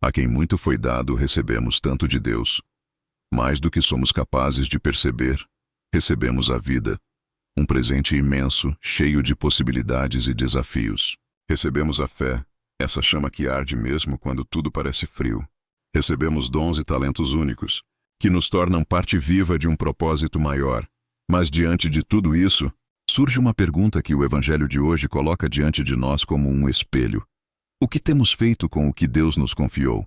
A quem muito foi dado, recebemos tanto de Deus. Mais do que somos capazes de perceber, recebemos a vida, um presente imenso, cheio de possibilidades e desafios. Recebemos a fé, essa chama que arde mesmo quando tudo parece frio. Recebemos dons e talentos únicos, que nos tornam parte viva de um propósito maior. Mas diante de tudo isso, surge uma pergunta que o Evangelho de hoje coloca diante de nós como um espelho. O que temos feito com o que Deus nos confiou?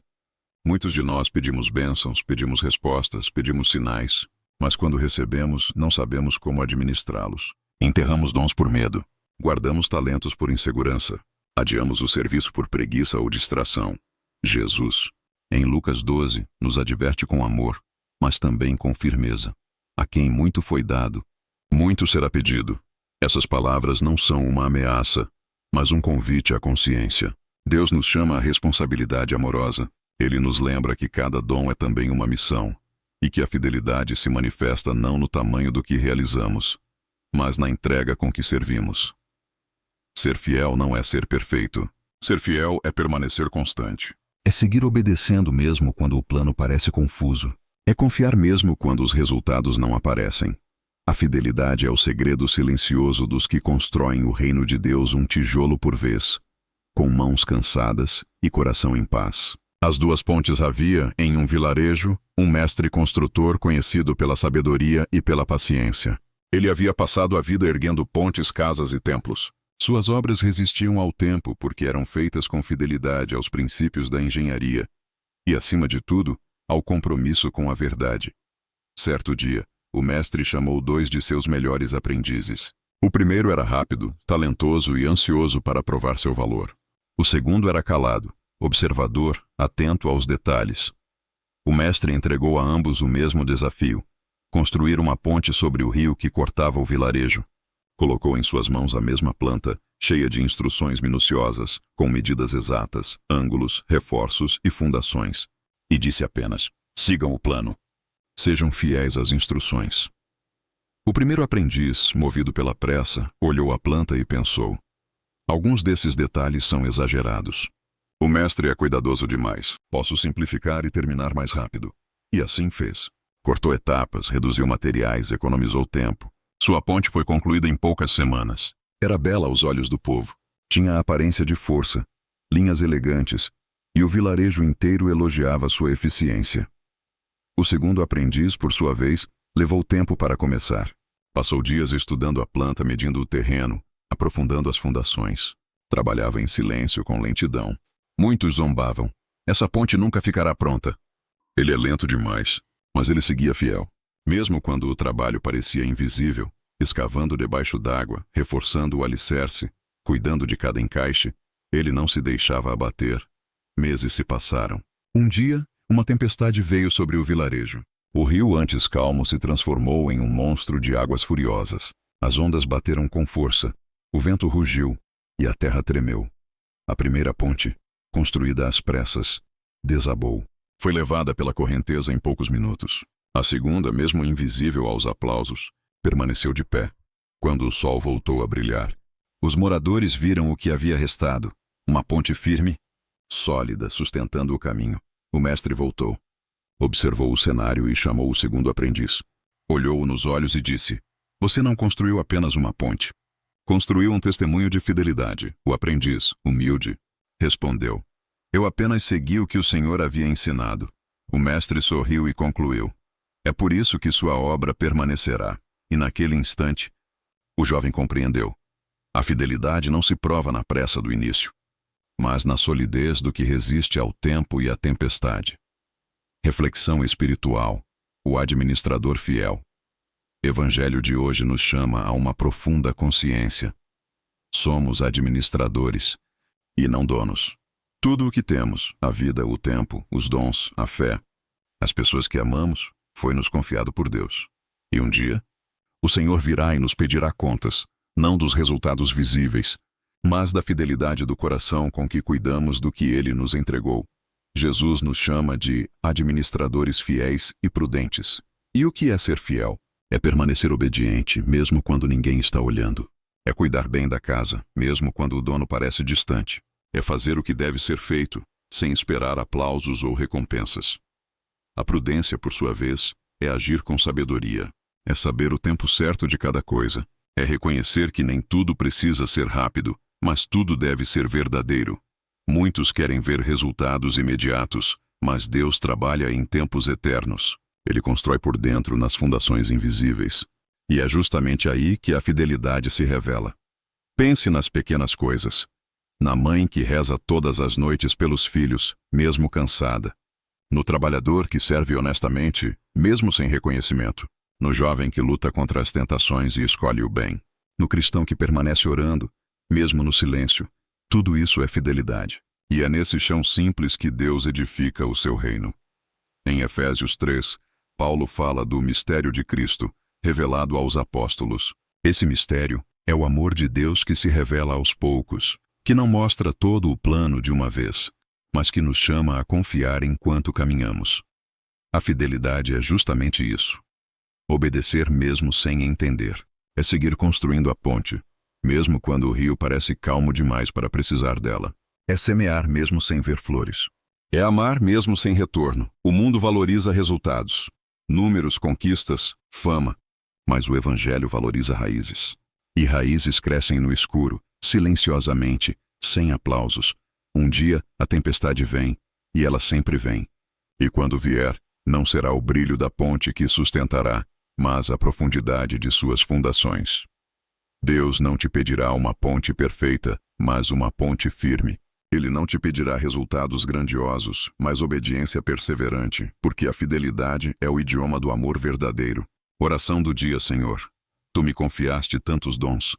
Muitos de nós pedimos bênçãos, pedimos respostas, pedimos sinais, mas quando recebemos, não sabemos como administrá-los. Enterramos dons por medo, guardamos talentos por insegurança, adiamos o serviço por preguiça ou distração. Jesus, em Lucas 12, nos adverte com amor, mas também com firmeza. A quem muito foi dado, muito será pedido. Essas palavras não são uma ameaça, mas um convite à consciência. Deus nos chama à responsabilidade amorosa. Ele nos lembra que cada dom é também uma missão, e que a fidelidade se manifesta não no tamanho do que realizamos, mas na entrega com que servimos. Ser fiel não é ser perfeito. Ser fiel é permanecer constante. É seguir obedecendo mesmo quando o plano parece confuso. É confiar mesmo quando os resultados não aparecem. A fidelidade é o segredo silencioso dos que constroem o reino de Deus um tijolo por vez, com mãos cansadas e coração em paz. As duas pontes havia, em um vilarejo, um mestre construtor conhecido pela sabedoria e pela paciência. Ele havia passado a vida erguendo pontes, casas e templos. Suas obras resistiam ao tempo porque eram feitas com fidelidade aos princípios da engenharia e, acima de tudo, ao compromisso com a verdade. Certo dia, o mestre chamou 2 de seus melhores aprendizes. O primeiro era rápido, talentoso e ansioso para provar seu valor. O segundo era calado, observador, atento aos detalhes. O mestre entregou a ambos o mesmo desafio: construir uma ponte sobre o rio que cortava o vilarejo. Colocou em suas mãos a mesma planta, cheia de instruções minuciosas, com medidas exatas, ângulos, reforços e fundações. E disse apenas: sigam o plano. Sejam fiéis às instruções. O primeiro aprendiz, movido pela pressa, olhou a planta e pensou: alguns desses detalhes são exagerados. O mestre é cuidadoso demais. Posso simplificar e terminar mais rápido. E assim fez. Cortou etapas, reduziu materiais, economizou tempo. Sua ponte foi concluída em poucas semanas. Era bela aos olhos do povo. Tinha a aparência de força, linhas elegantes, e o vilarejo inteiro elogiava sua eficiência. O segundo aprendiz, por sua vez, levou tempo para começar. Passou dias estudando a planta, medindo o terreno, aprofundando as fundações. Trabalhava em silêncio, com lentidão. Muitos zombavam. Essa ponte nunca ficará pronta. Ele é lento demais, mas ele seguia fiel. Mesmo quando o trabalho parecia invisível, escavando debaixo d'água, reforçando o alicerce, cuidando de cada encaixe, ele não se deixava abater. Meses se passaram. Um dia, uma tempestade veio sobre o vilarejo. O rio, antes calmo, se transformou em um monstro de águas furiosas. As ondas bateram com força, o vento rugiu e a terra tremeu. A primeira ponte, construída às pressas, desabou. Foi levada pela correnteza em poucos minutos. A segunda, mesmo invisível aos aplausos, permaneceu de pé. Quando o sol voltou a brilhar, os moradores viram o que havia restado: uma ponte firme, sólida, sustentando o caminho. O mestre voltou. Observou o cenário e chamou o segundo aprendiz. Olhou-o nos olhos e disse: você não construiu apenas uma ponte. Construiu um testemunho de fidelidade. O aprendiz, humilde, respondeu: eu apenas segui o que o Senhor havia ensinado. O mestre sorriu e concluiu: é por isso que sua obra permanecerá. E naquele instante, o jovem compreendeu. A fidelidade não se prova na pressa do início, mas na solidez do que resiste ao tempo e à tempestade. Reflexão espiritual. O administrador fiel. Evangelho de hoje nos chama a uma profunda consciência. Somos administradores e não donos. Tudo o que temos, a vida, o tempo, os dons, a fé, as pessoas que amamos, foi-nos confiado por Deus. E um dia, o Senhor virá e nos pedirá contas, não dos resultados visíveis, mas da fidelidade do coração com que cuidamos do que Ele nos entregou. Jesus nos chama de administradores fiéis e prudentes. E o que é ser fiel? É permanecer obediente, mesmo quando ninguém está olhando. É cuidar bem da casa, mesmo quando o dono parece distante. É fazer o que deve ser feito, sem esperar aplausos ou recompensas. A prudência, por sua vez, é agir com sabedoria. É saber o tempo certo de cada coisa. É reconhecer que nem tudo precisa ser rápido, mas tudo deve ser verdadeiro. Muitos querem ver resultados imediatos, mas Deus trabalha em tempos eternos. Ele constrói por dentro nas fundações invisíveis. E é justamente aí que a fidelidade se revela. Pense nas pequenas coisas. Na mãe que reza todas as noites pelos filhos, mesmo cansada. No trabalhador que serve honestamente, mesmo sem reconhecimento. No jovem que luta contra as tentações e escolhe o bem. No cristão que permanece orando, mesmo no silêncio. Tudo isso é fidelidade. E é nesse chão simples que Deus edifica o seu reino. Em Efésios 3, Paulo fala do mistério de Cristo, revelado aos apóstolos. Esse mistério é o amor de Deus que se revela aos poucos, que não mostra todo o plano de uma vez, mas que nos chama a confiar enquanto caminhamos. A fidelidade é justamente isso. Obedecer mesmo sem entender. É seguir construindo a ponte, mesmo quando o rio parece calmo demais para precisar dela. É semear mesmo sem ver flores. É amar mesmo sem retorno. O mundo valoriza resultados, números, conquistas, fama. Mas o Evangelho valoriza raízes. E raízes crescem no escuro, silenciosamente, sem aplausos. Um dia a tempestade vem, e ela sempre vem. E quando vier, não será o brilho da ponte que sustentará, mas a profundidade de suas fundações. Deus não te pedirá uma ponte perfeita, mas uma ponte firme. Ele não te pedirá resultados grandiosos, mas obediência perseverante, porque a fidelidade é o idioma do amor verdadeiro. Oração do dia, Senhor. Tu me confiaste tantos dons,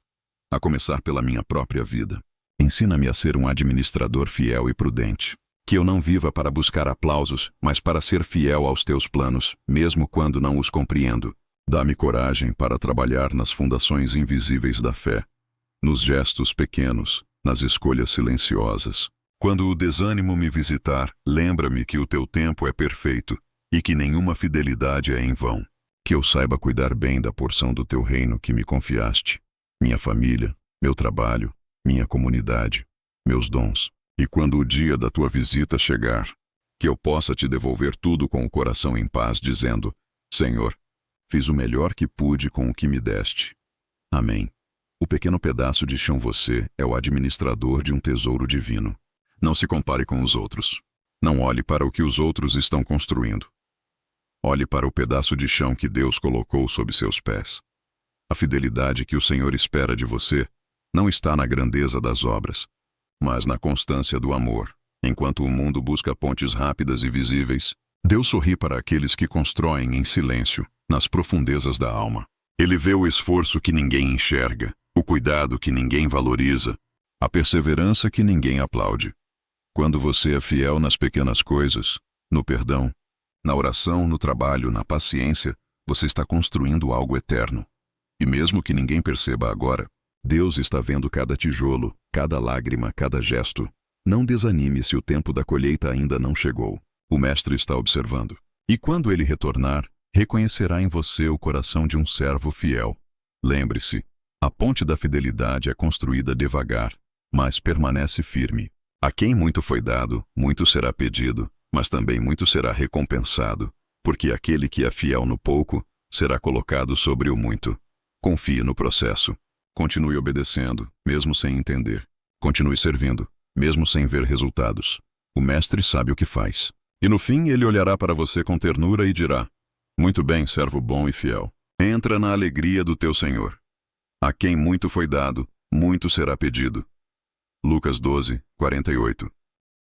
a começar pela minha própria vida. Ensina-me a ser um administrador fiel e prudente. Que eu não viva para buscar aplausos, mas para ser fiel aos teus planos, mesmo quando não os compreendo. Dá-me coragem para trabalhar nas fundações invisíveis da fé, nos gestos pequenos, nas escolhas silenciosas. Quando o desânimo me visitar, lembra-me que o teu tempo é perfeito e que nenhuma fidelidade é em vão. Que eu saiba cuidar bem da porção do teu reino que me confiaste, minha família, meu trabalho, minha comunidade, meus dons. E quando o dia da tua visita chegar, que eu possa te devolver tudo com o coração em paz, dizendo: Senhor, fiz o melhor que pude com o que me deste. Amém. O pequeno pedaço de chão você é o administrador de um tesouro divino. Não se compare com os outros. Não olhe para o que os outros estão construindo. Olhe para o pedaço de chão que Deus colocou sob seus pés. A fidelidade que o Senhor espera de você não está na grandeza das obras, mas na constância do amor. Enquanto o mundo busca pontes rápidas e visíveis, Deus sorri para aqueles que constroem em silêncio, nas profundezas da alma. Ele vê o esforço que ninguém enxerga, o cuidado que ninguém valoriza, a perseverança que ninguém aplaude. Quando você é fiel nas pequenas coisas, no perdão, na oração, no trabalho, na paciência, você está construindo algo eterno. E mesmo que ninguém perceba agora, Deus está vendo cada tijolo, cada lágrima, cada gesto. Não desanime se o tempo da colheita ainda não chegou. O Mestre está observando. E quando ele retornar, reconhecerá em você o coração de um servo fiel. Lembre-se, a ponte da fidelidade é construída devagar, mas permanece firme. A quem muito foi dado, muito será pedido, mas também muito será recompensado, porque aquele que é fiel no pouco será colocado sobre o muito. Confie no processo. Continue obedecendo, mesmo sem entender. Continue servindo, mesmo sem ver resultados. O Mestre sabe o que faz. E no fim ele olhará para você com ternura e dirá: Muito bem, servo bom e fiel. Entra na alegria do teu Senhor. A quem muito foi dado, muito será pedido. Lucas 12, 48.